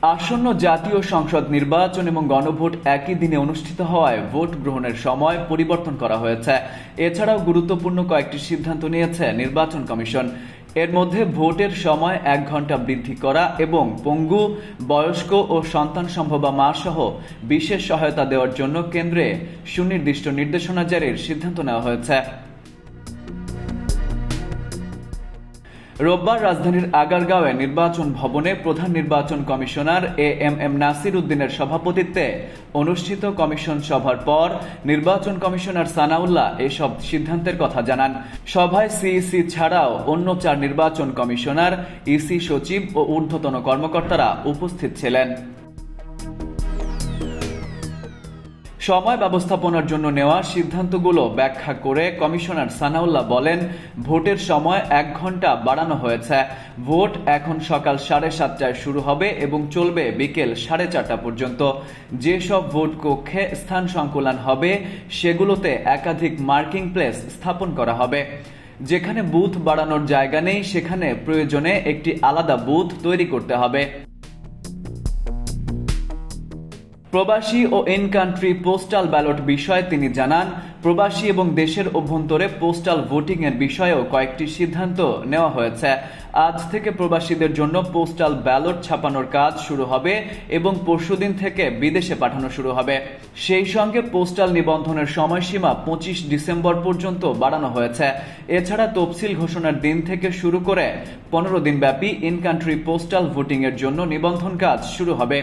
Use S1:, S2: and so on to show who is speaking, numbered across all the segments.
S1: আসন্ন জাতীয় সংসদ নির্বাচন এবং গণভোট একই দিনে অনুষ্ঠিত হওয়ায় ভোট গ্রহণের সময় পরিবর্তন করা হয়েছে। এছাড়াও গুরুত্বপূর্ণ কয়েকটি সিদ্ধান্ত নিয়েছে নির্বাচন কমিশন। এর মধ্যে ভোটের সময় 1 ঘন্টা বৃদ্ধি করা এবং পঙ্গু, বয়স্ক ও সন্তান সম্ভবা মা সহ বিশেষ সহায়তা দেওয়ার জন্য কেন্দ্রে সুনির্দিষ্ট নির্দেশনা জারির সিদ্ধান্ত নেওয়া হয়েছে। রোববার রাজধানীর আগারগাঁওয়ে নির্বাচন ভবনে প্রধান নির্বাচন কমিশনার এএমএম নাসির উদ্দিনের সভাপতিত্বে অনুষ্ঠিত কমিশন সভার পর নির্বাচন কমিশনার সানাউল্লাহ এসব সিদ্ধান্তের কথা জানান। সভায় সিইসি ছাড়াও অন্য 4 নির্বাচন কমিশনার, ইসি সচিব ও ঊর্ধ্বতন কর্মকর্তারা উপস্থিত ছিলেন। সময় ব্যবস্থাপনার জন্য নেওয়া সিদ্ধান্তগুলো ব্যাখ্যা করে কমিশনার সানাউল্লাহ বলেন, ভোটের সময় 1 ঘন্টা বাড়ানো হয়েছে। ভোট এখন সকাল 7:30টায় শুরু হবে এবং চলবে বিকেল 4:30টা পর্যন্ত। যেসব ভোট কক্ষে স্থান সংকুলান হবে সেগুলোতে একাধিক মার্কিং প্লেস স্থাপন করা হবে। যেখানে বুথ বাড়ানোর জায়গা নেই সেখানে প্রয়োজনে একটি আলাদা বুথ তৈরি করতে হবে। প্রবাসী ও ইন কান্ট্রি পোস্টাল ব্যালট বিষয়ে তিনি জানান, প্রবাসী এবং দেশের অভ্যন্তরে পোস্টাল ভোটিং এর বিষয়েও কয়েকটি সিদ্ধান্ত নেওয়া হয়েছে। আজ থেকে প্রবাসীদের জন্য পোস্টাল ব্যালট ছাপানোর কাজ শুরু হবে এবং পরশুদিন থেকে বিদেশে পাঠানো শুরু হবে। সেই সঙ্গে পোস্টাল নিবন্ধনের সময়সীমা 25 ডিসেম্বর পর্যন্ত বাড়ানো হয়েছে। এছাড়া তফসিল ঘোষণার দিন থেকে শুরু করে 15 দিন ব্যাপী ইন কান্ট্রি পোস্টাল ভোটিং এর জন্য নিবন্ধন কাজ শুরু হবে।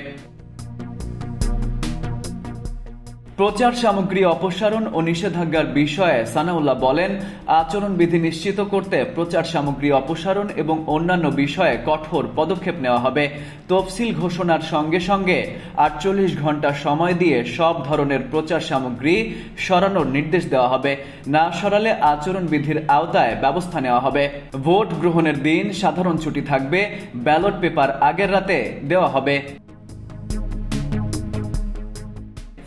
S1: প্রচার সামগ্রী অপসারণ ও নিষেধাজ্ঞার বিষয়ে সানাউল্লাহ বলেন, আচরণবিধি নিশ্চিত করতে প্রচার সামগ্রী অপসারণ এবং অন্যান্য বিষয়ে কঠোর পদক্ষেপ নেওয়া হবে। তফসিল ঘোষণার সঙ্গে সঙ্গে 48 ঘন্টা সময় দিয়ে সব ধরনের প্রচার সামগ্রী সরানোর নির্দেশ দেওয়া হবে। না সরালে আচরণবিধির আওতায় ব্যবস্থা নেওয়া হবে। ভোট গ্রহণের দিন সাধারণ ছুটি থাকবে। ব্যালট পেপার আগের রাতে দেওয়া হবে।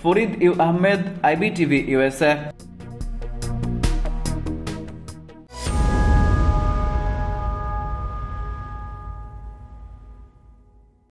S1: Farid U Ahmed, IBTV USA।